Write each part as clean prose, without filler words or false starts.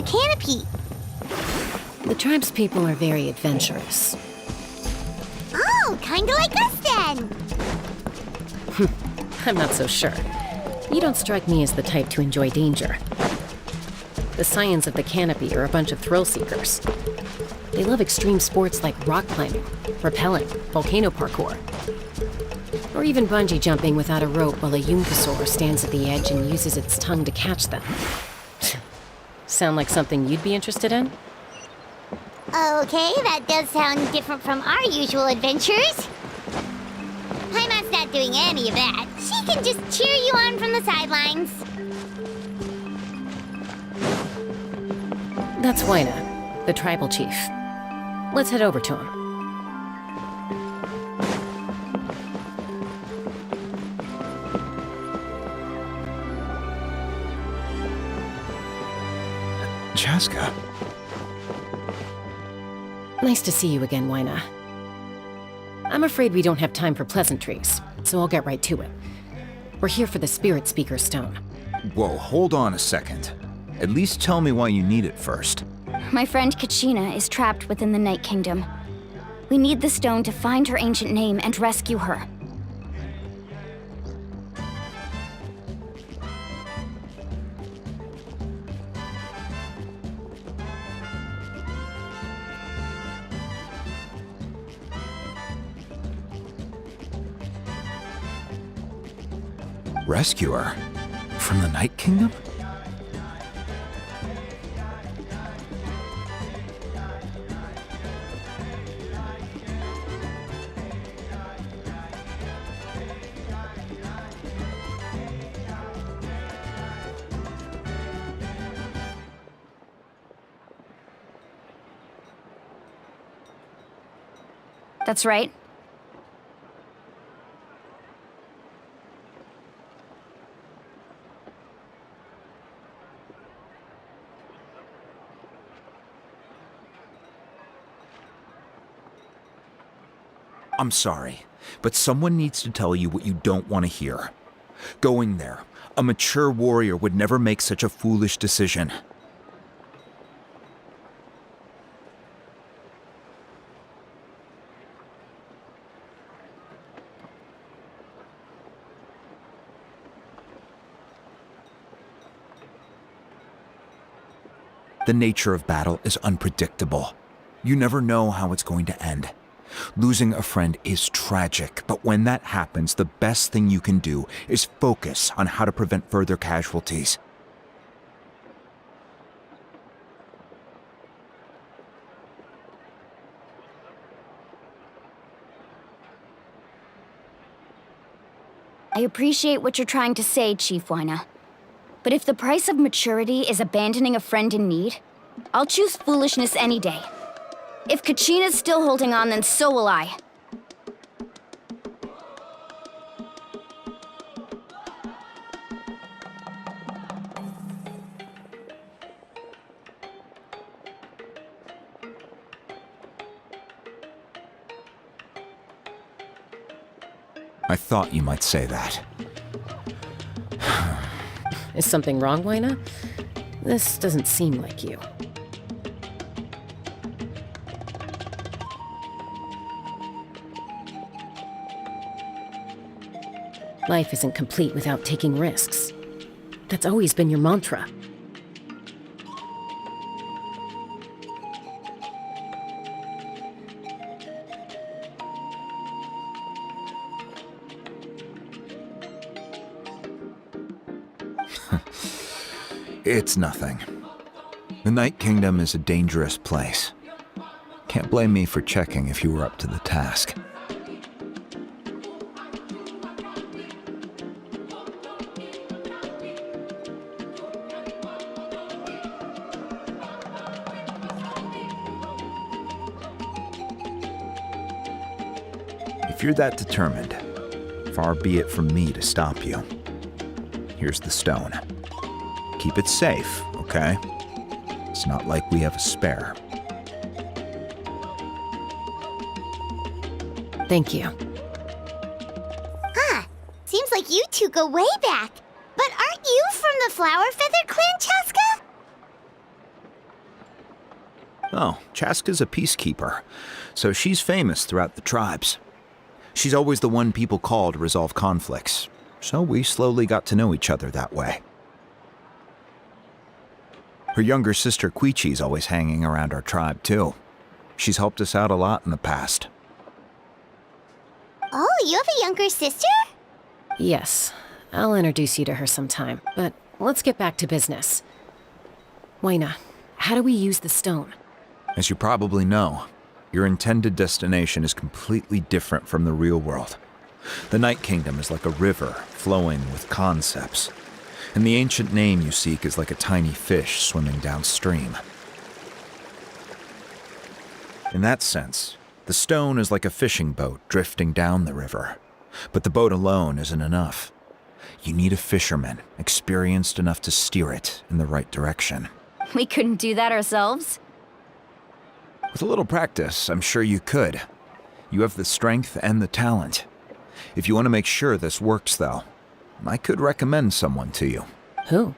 canopy? The tribespeople are very adventurous. Oh, kinda like us then. I'm not so sure. You don't strike me as the type to enjoy danger. The Scions of the Canopy are a bunch of thrill-seekers. They love extreme sports like rock climbing, rappelling, volcano parkour, or even bungee jumping without a rope while a Yunkasaur stands at the edge and uses its tongue to catch them. Sound like something you'd be interested in? Okay, that does sound different from our usual adventures. Paimon's not doing any of that. She can just cheer you on from the sidelines. That's Waina, the tribal chief. Let's head over to him. Chaska. Nice to see you again, Waina. I'm afraid we don't have time for pleasantries, so I'll get right to it. We're here for the Spirit Speaker Stone. Whoa, hold on a second. At least tell me why you need it first. My friend Kachina is trapped within the Night Kingdom. We need the stone to find her ancient name and rescue her. Rescue her? From the Night Kingdom? That's right. I'm sorry, but someone needs to tell you what you don't want to hear. Going there, a mature warrior would never make such a foolish decision. The nature of battle is unpredictable. You never know how it's going to end. Losing a friend is tragic, but when that happens, the best thing you can do is focus on how to prevent further casualties. I appreciate what you're trying to say, Chief Waina. But if the price of maturity is abandoning a friend in need, I'll choose foolishness any day. If Kachina's still holding on, then so will I. I thought you might say that. Is something wrong, Waina? This doesn't seem like you. Life isn't complete without taking risks. That's always been your mantra. It's nothing. The Night Kingdom is a dangerous place. Can't blame me for checking if you were up to the task. If you're that determined, far be it from me to stop you. Here's the stone. Keep it safe, okay? It's not like we have a spare. Thank you. Huh. Seems like you two go way back. But aren't you from the Flower Feather Clan, Chaska? Oh, Chaska's a peacekeeper, so she's famous throughout the tribes. She's always the one people call to resolve conflicts, so we slowly got to know each other that way. Her younger sister Quichi's always hanging around our tribe, too. She's helped us out a lot in the past. Oh, you have a younger sister? Yes, I'll introduce you to her sometime, but let's get back to business. Waina, how do we use the stone? As you probably know, your intended destination is completely different from the real world. The Night Kingdom is like a river flowing with concepts, and the ancient name you seek is like a tiny fish swimming downstream. In that sense, the stone is like a fishing boat drifting down the river, but the boat alone isn't enough. You need a fisherman experienced enough to steer it in the right direction. We couldn't do that ourselves? With a little practice, I'm sure you could. You have the strength and the talent. If you want to make sure this works, though, I could recommend someone to you. Who?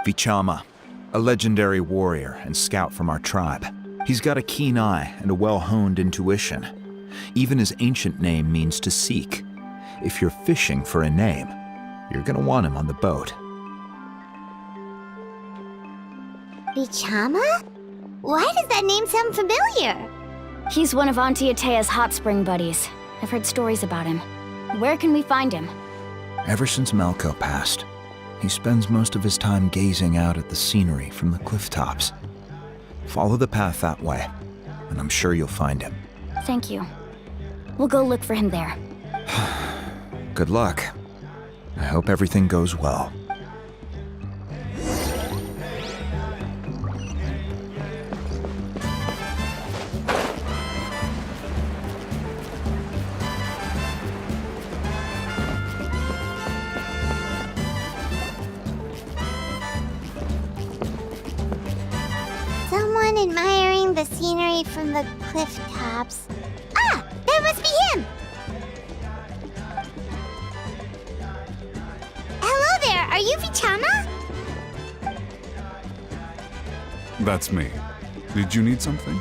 Vichama, a legendary warrior and scout from our tribe. He's got a keen eye and a well-honed intuition. Even his ancient name means to seek. If you're fishing for a name, you're gonna want him on the boat. Vichama? Why does that name sound familiar? He's one of Auntie Atea's hot spring buddies. I've heard stories about him. Where can we find him? Ever since Malco passed, he spends most of his time gazing out at the scenery from the cliff tops. Follow the path that way, and I'm sure you'll find him. Thank you. We'll go look for him there. Good luck. I hope everything goes well. Someone admiring the scenery from the cliff tops. Ah! That must be him! Hello there, are you Vichama? That's me. Did you need something?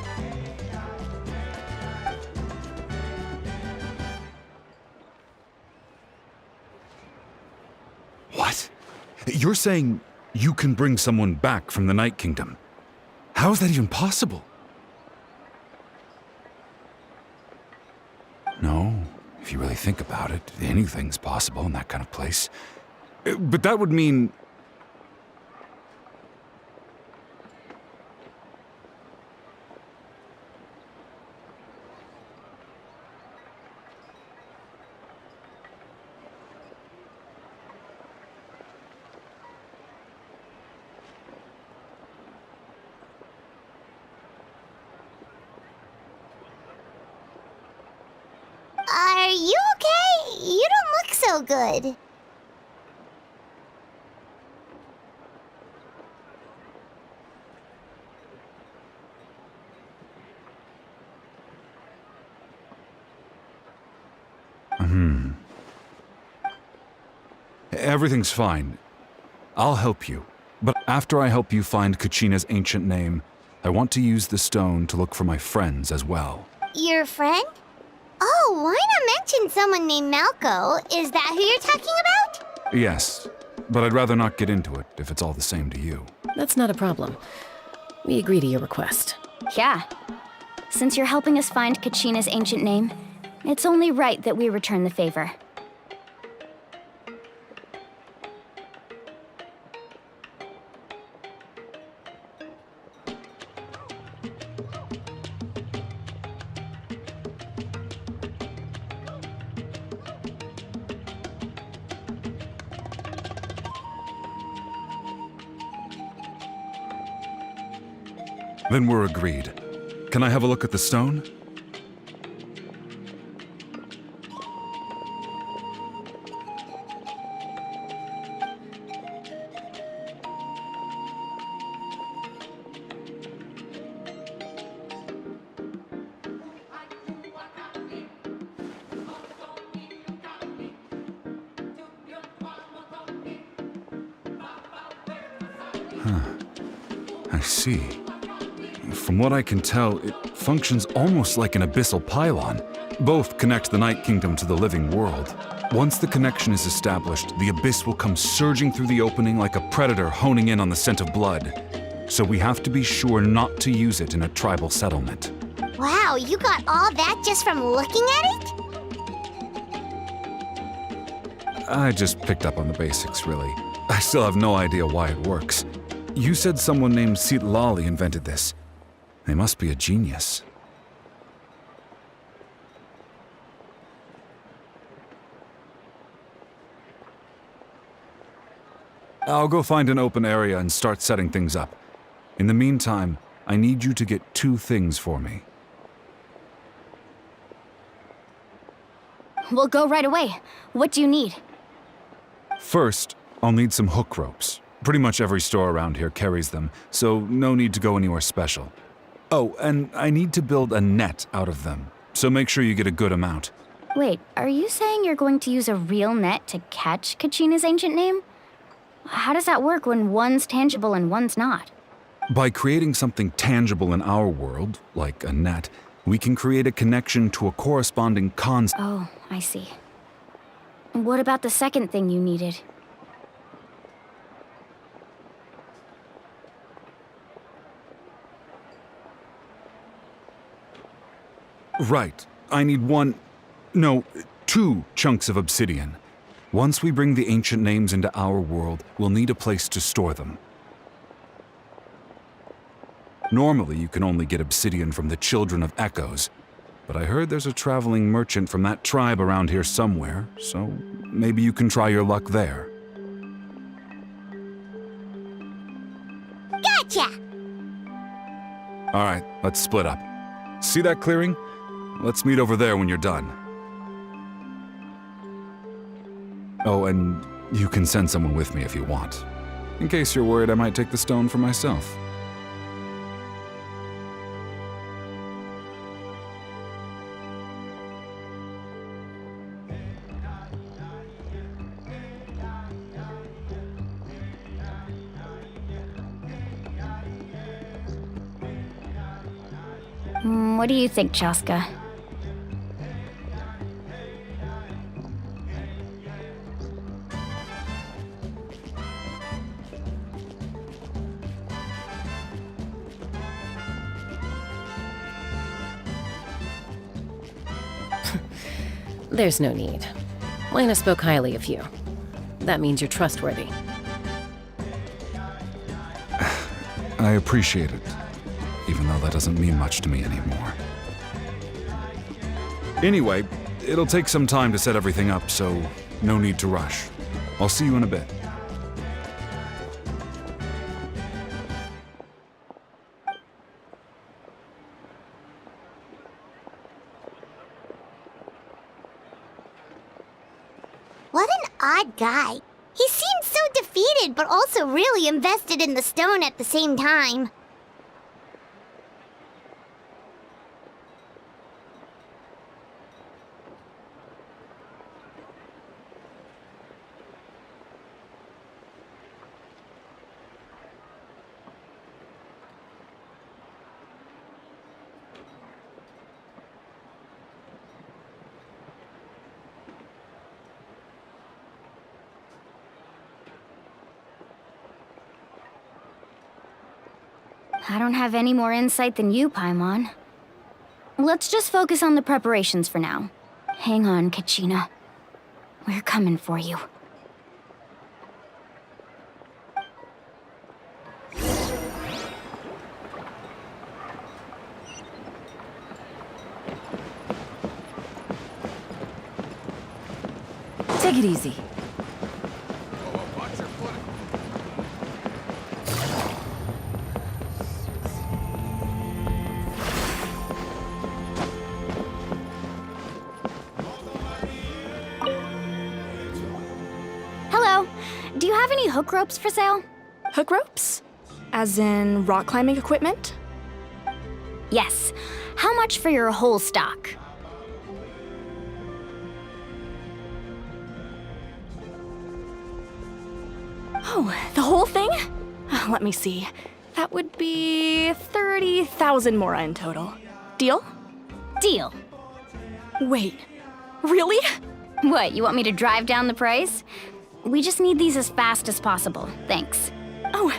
What? You're saying you can bring someone back from the Night Kingdom? How is that even possible? No, if you really think about it, anything's possible in that kind of place. But that would mean... Are you okay? You don't look so good. Everything's fine. I'll help you. But after I help you find Kachina's ancient name, I want to use the stone to look for my friends as well. Your friend? Oh, why not mention someone named Malco? Is that who you're talking about? Yes, but I'd rather not get into it if it's all the same to you. That's not a problem. We agree to your request. Yeah. Since you're helping us find Kachina's ancient name, it's only right that we return the favor. Then we're agreed. Can I have a look at the stone? I see. From what I can tell, it functions almost like an abyssal pylon. Both connect the Night Kingdom to the living world. Once the connection is established, the abyss will come surging through the opening like a predator honing in on the scent of blood. So we have to be sure not to use it in a tribal settlement. Wow, you got all that just from looking at it? I just picked up on the basics, really. I still have no idea why it works. You said someone named Lali invented this. They must be a genius. I'll go find an open area and start setting things up. In the meantime, I need you to get 2 things for me. We'll go right away. What do you need? First, I'll need some hook ropes. Pretty much every store around here carries them, so no need to go anywhere special. Oh, and I need to build a net out of them, so make sure you get a good amount. Wait, are you saying you're going to use a real net to catch Kachina's ancient name? How does that work when one's tangible and one's not? By creating something tangible in our world, like a net, we can create a connection to a corresponding concept. Oh, I see. What about the second thing you needed? Right. I need 2 chunks of obsidian. Once we bring the ancient names into our world, we'll need a place to store them. Normally, you can only get obsidian from the Children of Echoes, but I heard there's a traveling merchant from that tribe around here somewhere, so maybe you can try your luck there. Gotcha! All right, let's split up. See that clearing? Let's meet over there when you're done. Oh, and you can send someone with me if you want. In case you're worried I might take the stone for myself. What do you think, Chaska? There's no need. Lena spoke highly of you. That means you're trustworthy. I appreciate it, even though that doesn't mean much to me anymore. Anyway, it'll take some time to set everything up, so no need to rush. I'll see you in a bit. What an odd guy. He seemed so defeated, but also really invested in the stone at the same time. I don't have any more insight than you, Paimon. Let's just focus on the preparations for now. Hang on, Kachina. We're coming for you. Take it easy. Hello. Do you have any hook ropes for sale? Hook ropes? As in rock climbing equipment? Yes. How much for your whole stock? Oh, the whole thing? Let me see. That would be 30,000 mora in total. Deal? Deal. Wait, really? What, you want me to drive down the price? We just need these as fast as possible, thanks. Oh,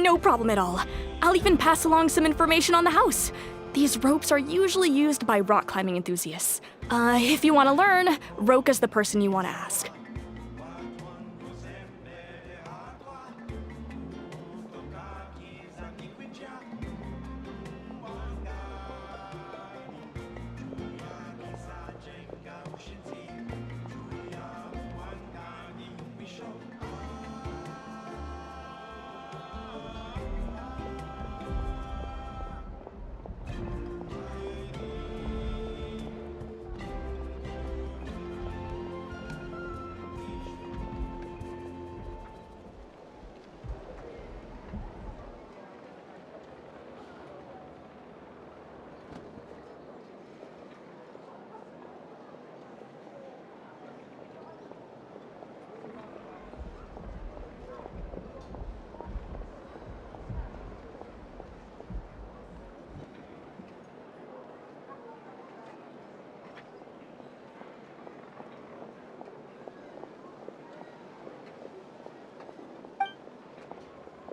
no problem at all. I'll even pass along some information on the house. These ropes are usually used by rock climbing enthusiasts. If you want to learn, Roka's the person you want to ask.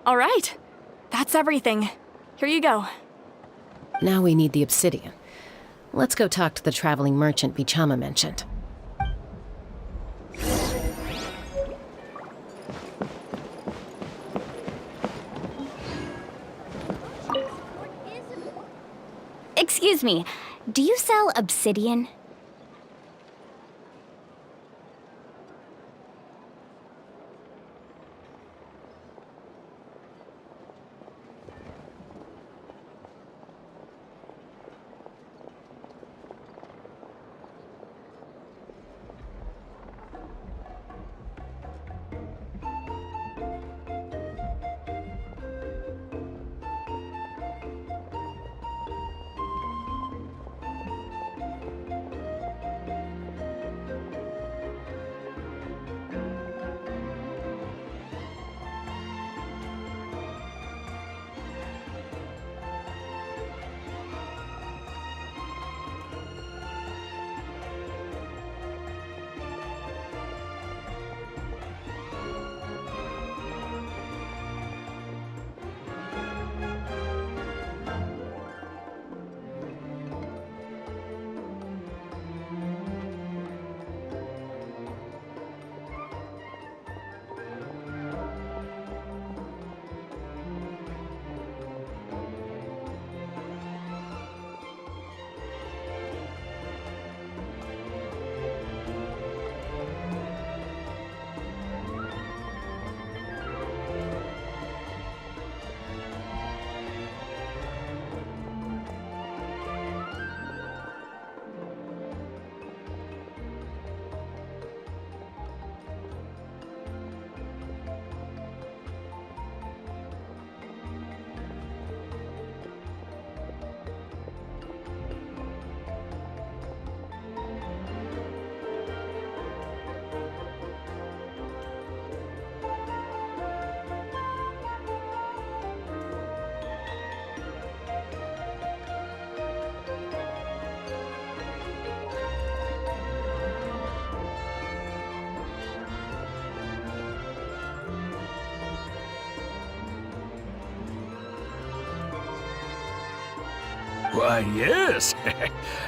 All right, that's everything. Here you go. Now we need the obsidian. Let's go talk to the traveling merchant Bichama mentioned. Excuse me, do you sell obsidian? Why, yes.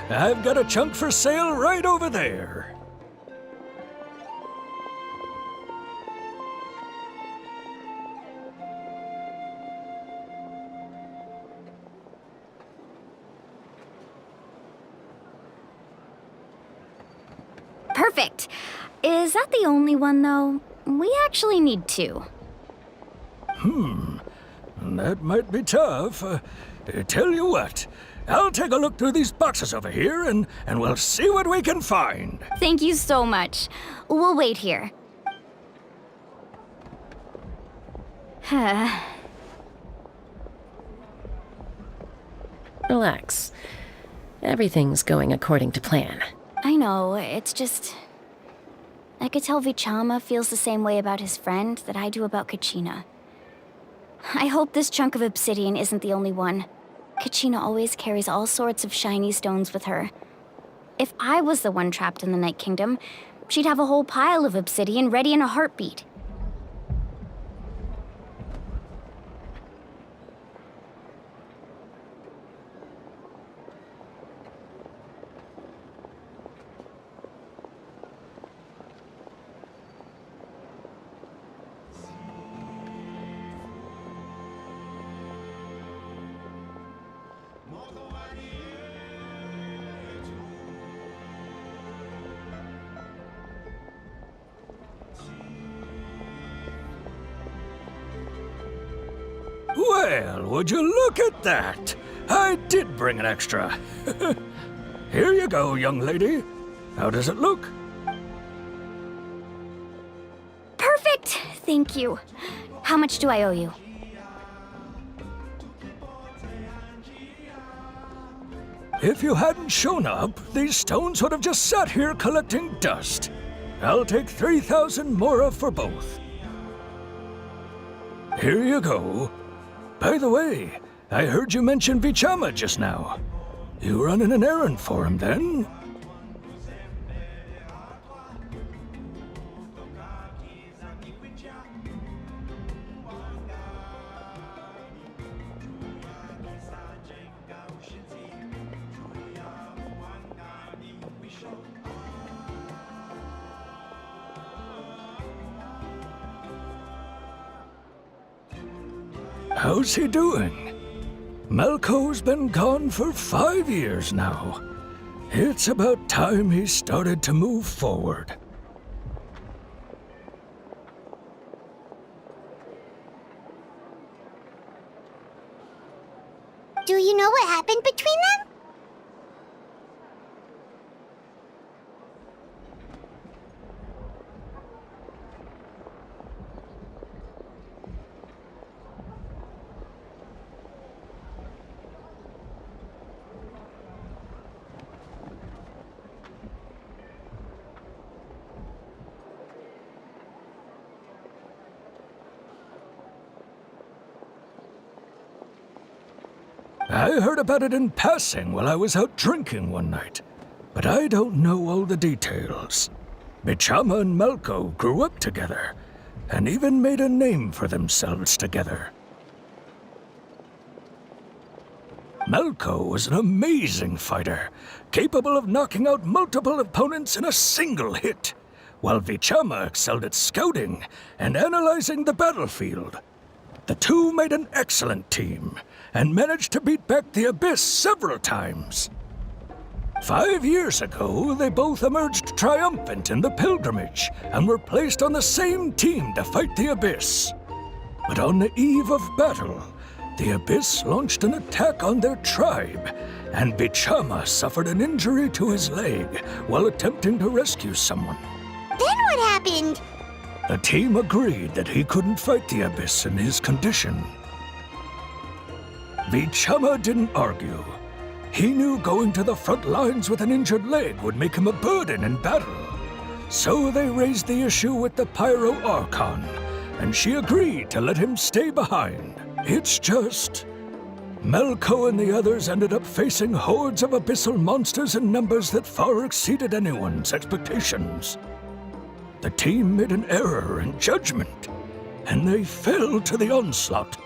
I've got a chunk for sale right over there. Perfect. Is that the only one, though? We actually need two. That might be tough. Tell you what, I'll take a look through these boxes over here and we'll see what we can find. Thank you so much. We'll wait here. Relax. Everything's going according to plan. I know, it's just... I could tell Vichama feels the same way about his friend that I do about Kachina. I hope this chunk of obsidian isn't the only one. Kachina always carries all sorts of shiny stones with her. If I was the one trapped in the Night Kingdom, she'd have a whole pile of obsidian ready in a heartbeat. Well, would you look at that? I did bring an extra. Here you go, young lady. How does it look? Perfect! Thank you. How much do I owe you? If you hadn't shown up, these stones would have just sat here collecting dust. I'll take 3,000 mora for both. Here you go. By the way, I heard you mention Vichama just now. You running an errand for him, then? How's he doing? Malco's been gone for 5 years now. It's about time he started to move forward. Do you know what happened between them? I heard about it in passing while I was out drinking one night, but I don't know all the details. Vichama and Malco grew up together, and even made a name for themselves together. Malco was an amazing fighter, capable of knocking out multiple opponents in a single hit, while Vichama excelled at scouting and analyzing the battlefield. The two made an excellent team, and managed to beat back the Abyss several times. 5 years ago, they both emerged triumphant in the pilgrimage, and were placed on the same team to fight the Abyss. But on the eve of battle, the Abyss launched an attack on their tribe, and Vichama suffered an injury to his leg while attempting to rescue someone. Then what happened? The team agreed that he couldn't fight the Abyss in his condition. Vichama didn't argue. He knew going to the front lines with an injured leg would make him a burden in battle. So they raised the issue with the Pyro Archon, and she agreed to let him stay behind. It's just... Malco and the others ended up facing hordes of abyssal monsters in numbers that far exceeded anyone's expectations. The team made an error in judgment, and they fell to the onslaught.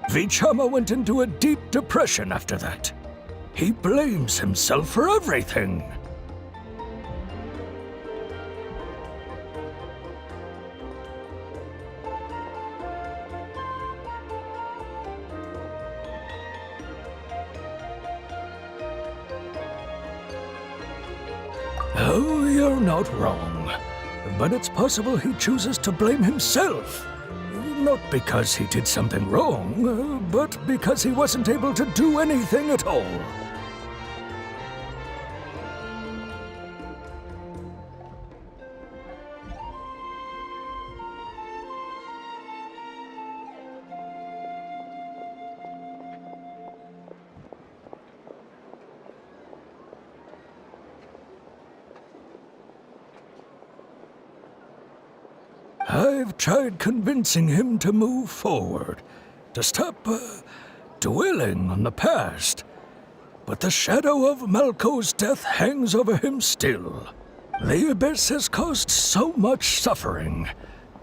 Vichama went into a deep depression after that. He blames himself for everything. Oh, you're not wrong. But it's possible he chooses to blame himself. Not because he did something wrong, but because he wasn't able to do anything at all. I've tried convincing him to move forward, to stop dwelling on the past. But the shadow of Malco's death hangs over him still. The Abyss has caused so much suffering,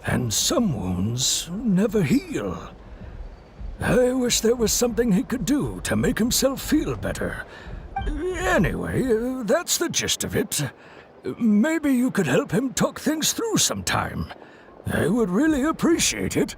and some wounds never heal. I wish there was something he could do to make himself feel better. Anyway, that's the gist of it. Maybe you could help him talk things through sometime. I would really appreciate it.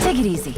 Take it easy.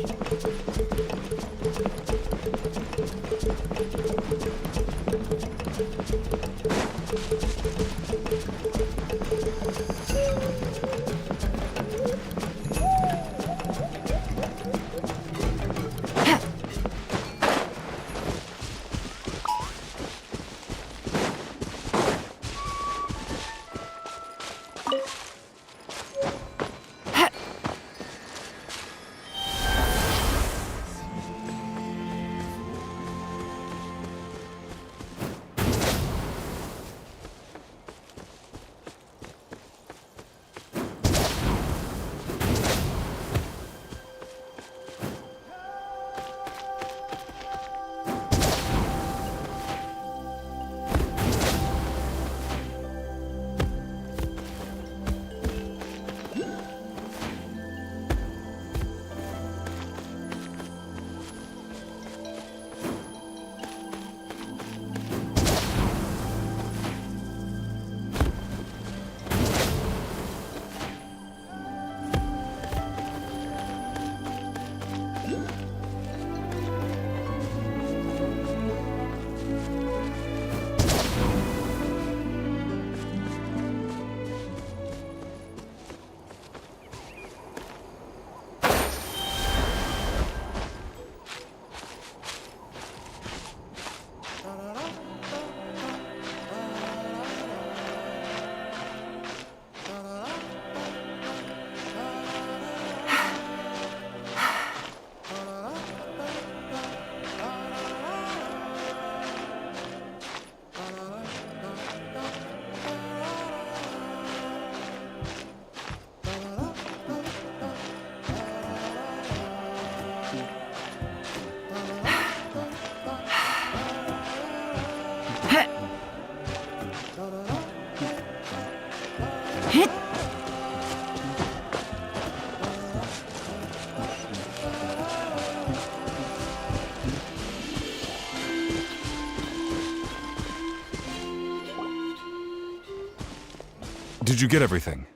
Did you get everything?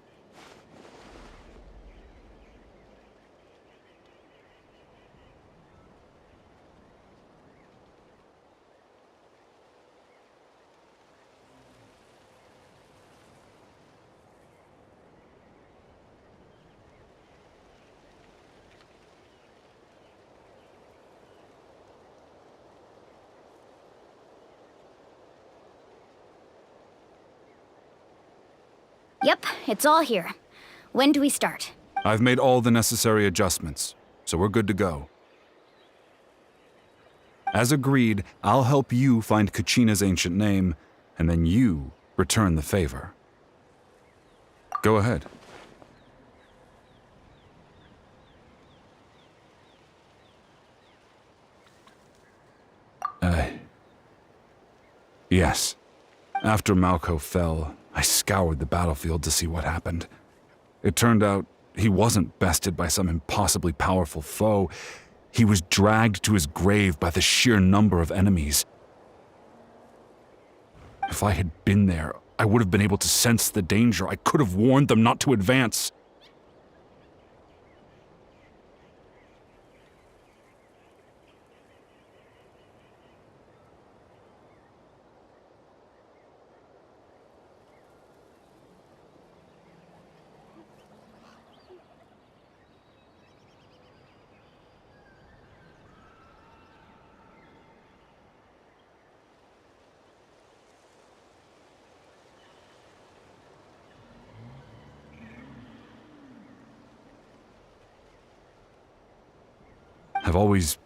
Yep, it's all here. When do we start? I've made all the necessary adjustments, so we're good to go. As agreed, I'll help you find Kachina's ancient name, and then you return the favor. Go ahead. Yes. After Malco fell, I scoured the battlefield to see what happened. It turned out he wasn't bested by some impossibly powerful foe. He was dragged to his grave by the sheer number of enemies. If I had been there, I would have been able to sense the danger. I could have warned them not to advance. I've always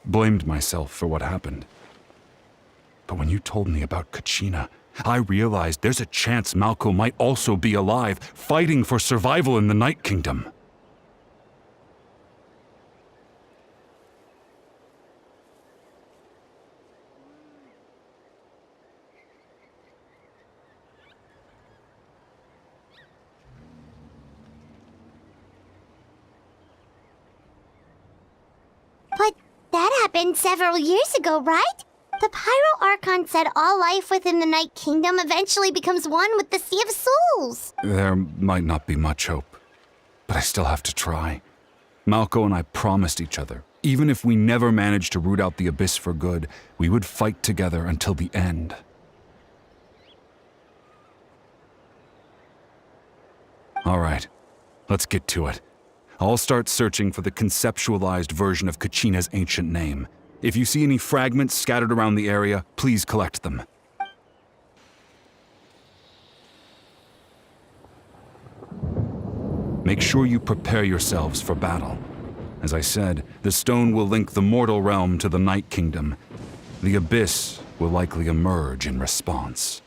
blamed myself for what happened. But when you told me about Kachina, I realized there's a chance Malco might also be alive, fighting for survival in the Night Kingdom. But that happened several years ago, right? The Pyro Archon said all life within the Night Kingdom eventually becomes one with the Sea of Souls. There might not be much hope, but I still have to try. Malco and I promised each other, even if we never managed to root out the Abyss for good, we would fight together until the end. All right, let's get to it. I'll start searching for the conceptualized version of Kachina's ancient name. If you see any fragments scattered around the area, please collect them. Make sure you prepare yourselves for battle. As I said, the stone will link the mortal realm to the Night Kingdom. The Abyss will likely emerge in response.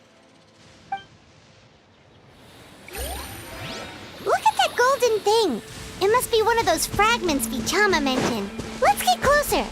Look at that golden thing. It must be one of those fragments Vichama mentioned. Let's get closer.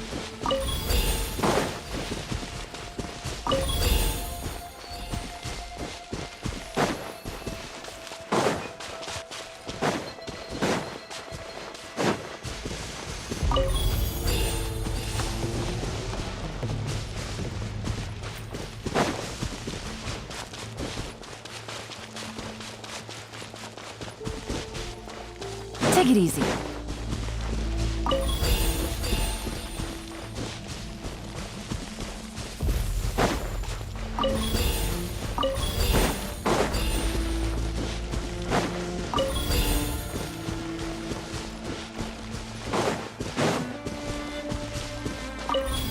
Take it easy.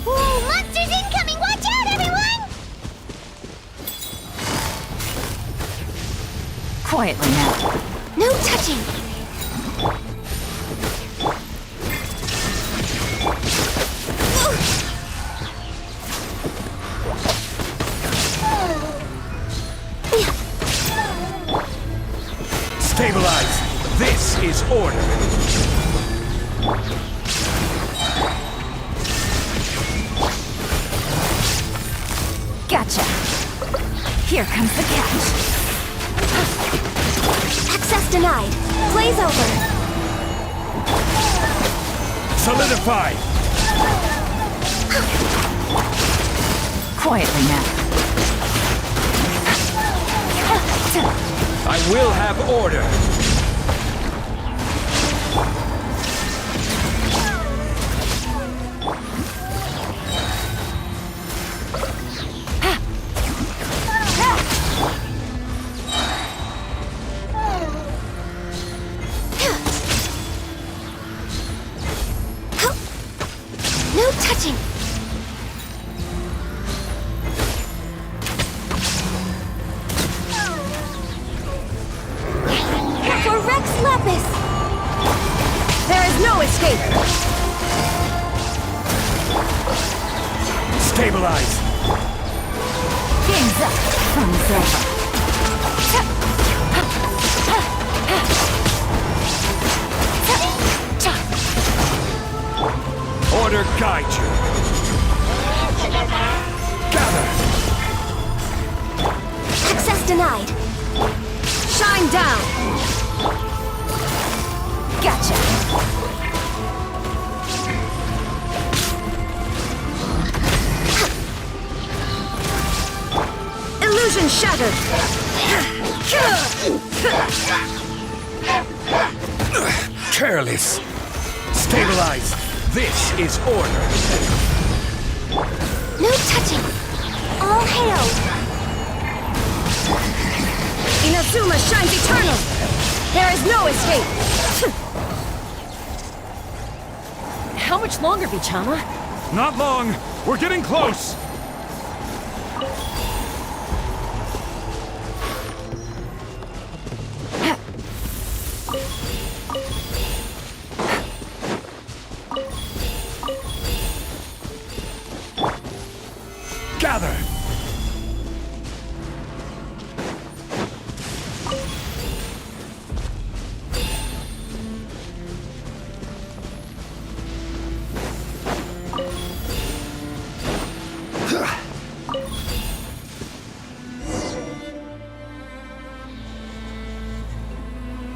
Whoa, monsters incoming! Watch out, everyone! Quietly now. No touching! Stabilize! This is order! Gotcha. Here comes the catch. Access denied. Blaze over. Solidify! Quietly now. I We'll have order. No touching! For Rex Lapis! There is no escape! Stabilize. Game's up. Fun's over. Order guide you. Gather. Access denied. Shine down! Gotcha! Illusion shattered! Careless. Stabilize. This is order. No touching! All hail! Inazuma shines eternal! There is no escape! How much longer, Vichama? Not long. We're getting close. Gather.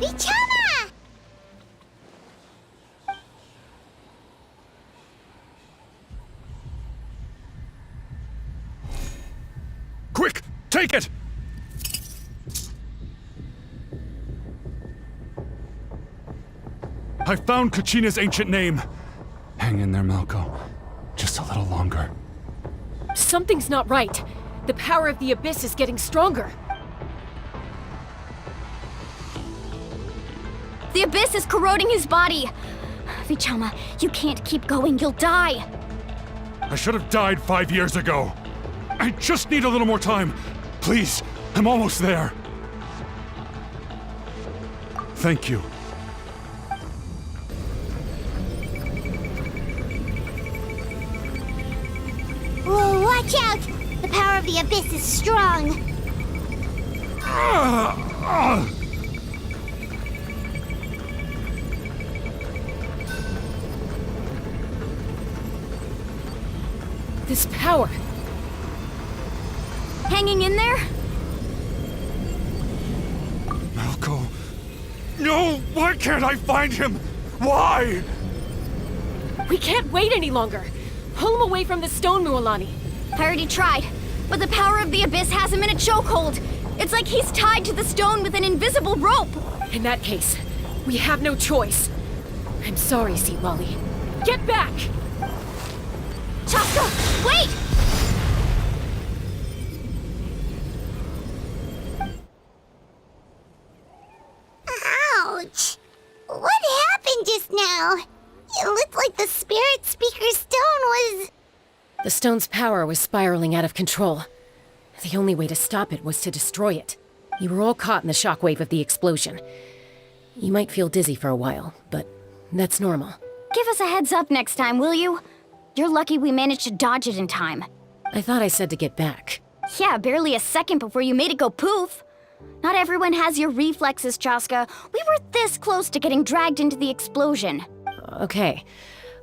Vichama! Quick, take it! I found Kachina's ancient name. Hang in there, Malco. Just a little longer. Something's not right. The power of the Abyss is getting stronger. The Abyss is corroding his body! Vichama, you can't keep going, you'll die! I should have died 5 years ago. I just need a little more time. Please, I'm almost there. Thank you. Whoa, watch out! The power of the Abyss is strong! This power. Hanging in there? Malco. No! Why can't I find him? Why? We can't wait any longer. Pull him away from the stone, Mualani. I already tried, but the power of the Abyss has him in a chokehold. It's like he's tied to the stone with an invisible rope. In that case, we have no choice. I'm sorry, Sea Lolly. Get back! Chaska, wait! Ouch! What happened just now? It looked like the Spirit Speaker's stone was... The stone's power was spiraling out of control. The only way to stop it was to destroy it. You were all caught in the shockwave of the explosion. You might feel dizzy for a while, but that's normal. Give us a heads up next time, will you? You're lucky we managed to dodge it in time. I thought I said to get back. Yeah, barely a second before you made it go poof. Not everyone has your reflexes, Chaska. We were this close to getting dragged into the explosion. Okay,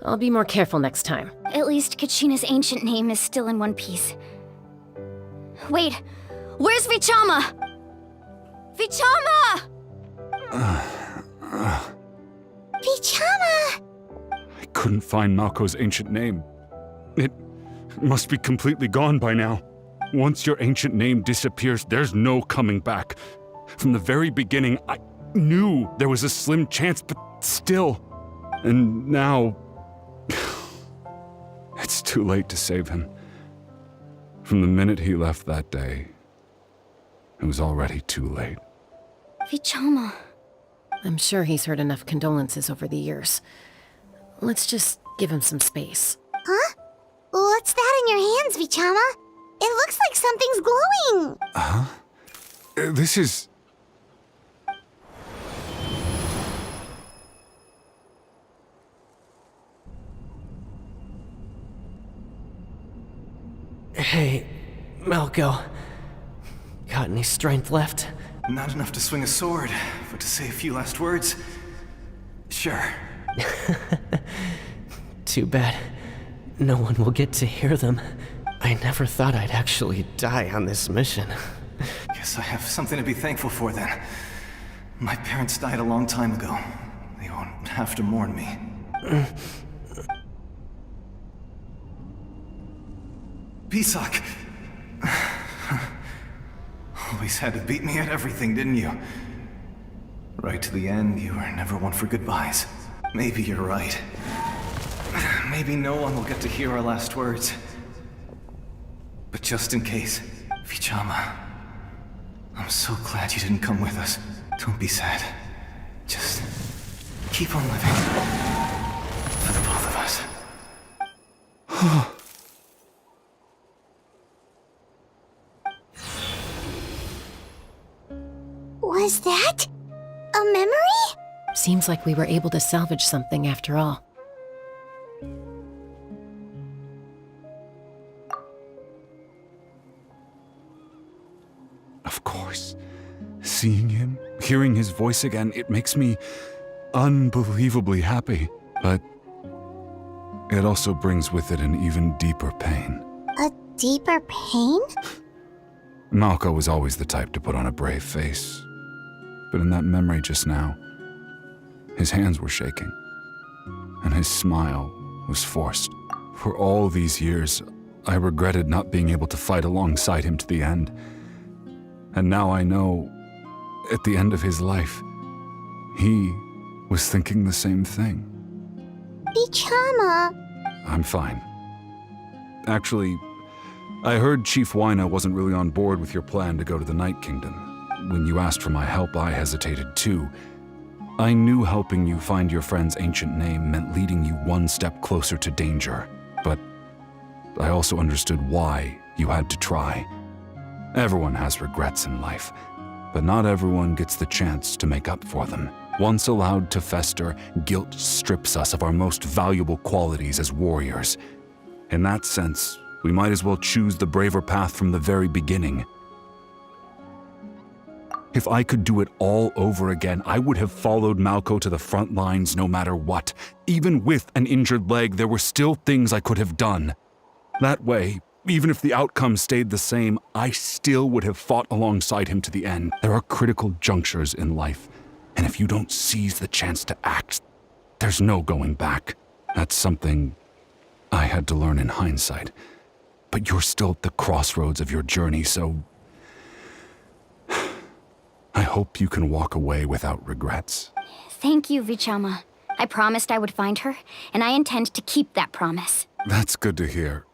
I'll be more careful next time. At least Kachina's ancient name is still in one piece. Wait, where's Vichama? Vichama! Vichama! I couldn't find Malco's ancient name. It must be completely gone by now. Once your ancient name disappears, there's no coming back. From the very beginning, I knew there was a slim chance, but still. And now... it's too late to save him. From the minute he left that day, it was already too late. Vichama. I'm sure he's heard enough condolences over the years. Let's just give him some space. Huh? What's that in your hands, Vichama? It looks like something's glowing. This is... Hey, Malco. Got any strength left? Not enough to swing a sword, but to say a few last words? Sure. Too bad. No one will get to hear them. I never thought I'd actually die on this mission. Guess I have something to be thankful for then. My parents died a long time ago. They won't have to mourn me. Pisak! Always had to beat me at everything, didn't you? Right to the end, you were never one for goodbyes. Maybe you're right. Maybe no one will get to hear our last words. But just in case, Vichama, I'm so glad you didn't come with us. Don't be sad. Just keep on living. For the both of us. Was that a memory? Seems like we were able to salvage something after all. Of course. Seeing him, hearing his voice again, it makes me unbelievably happy. But it also brings with it an even deeper pain. A deeper pain? Malco was always the type to put on a brave face. But in that memory just now, his hands were shaking, and his smile was forced. For all these years, I regretted not being able to fight alongside him to the end. And now I know, at the end of his life, he was thinking the same thing. Vichama. I'm fine. Actually, I heard Chief Wyna wasn't really on board with your plan to go to the Night Kingdom. When you asked for my help, I hesitated too. I knew helping you find your friend's ancient name meant leading you one step closer to danger, but I also understood why you had to try. Everyone has regrets in life, but not everyone gets the chance to make up for them. Once allowed to fester, guilt strips us of our most valuable qualities as warriors. In that sense, we might as well choose the braver path from the very beginning. If I could do it all over again, I would have followed Malco to the front lines no matter what. Even with an injured leg, there were still things I could have done. That way, even if the outcome stayed the same, I still would have fought alongside him to the end. There are critical junctures in life, and if you don't seize the chance to act, there's no going back. That's something I had to learn in hindsight. But you're still at the crossroads of your journey, so I hope you can walk away without regrets. Thank you, Vichama. I promised I would find her, and I intend to keep that promise. That's good to hear.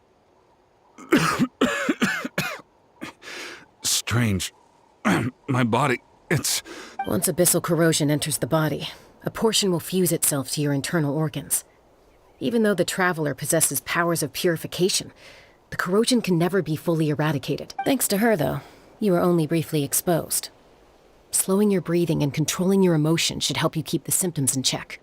Strange. My body, it's... Once abyssal corrosion enters the body, a portion will fuse itself to your internal organs. Even though the Traveler possesses powers of purification, the corrosion can never be fully eradicated. Thanks to her, though, you are only briefly exposed. Slowing your breathing and controlling your emotions should help you keep the symptoms in check.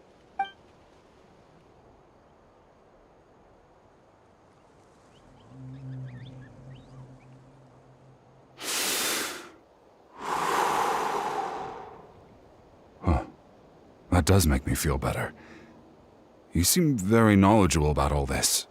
Huh. That does make me feel better. You seem very knowledgeable about all this.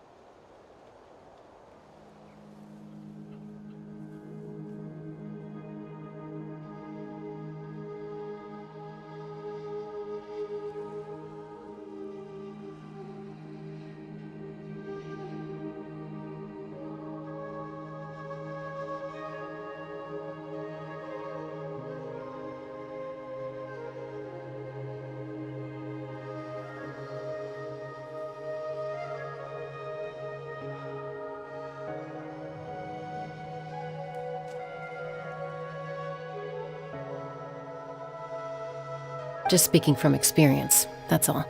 Just speaking from experience, that's all.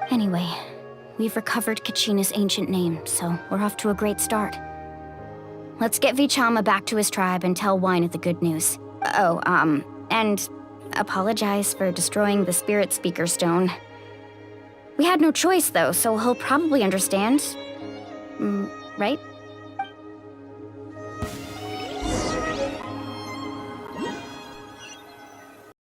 Anyway, we've recovered Kachina's ancient name, so we're off to a great start. Let's get Vichama back to his tribe and tell Wyneth the good news. Oh, and apologize for destroying the Spirit Speaker Stone. We had no choice, though, so he'll probably understand. Right?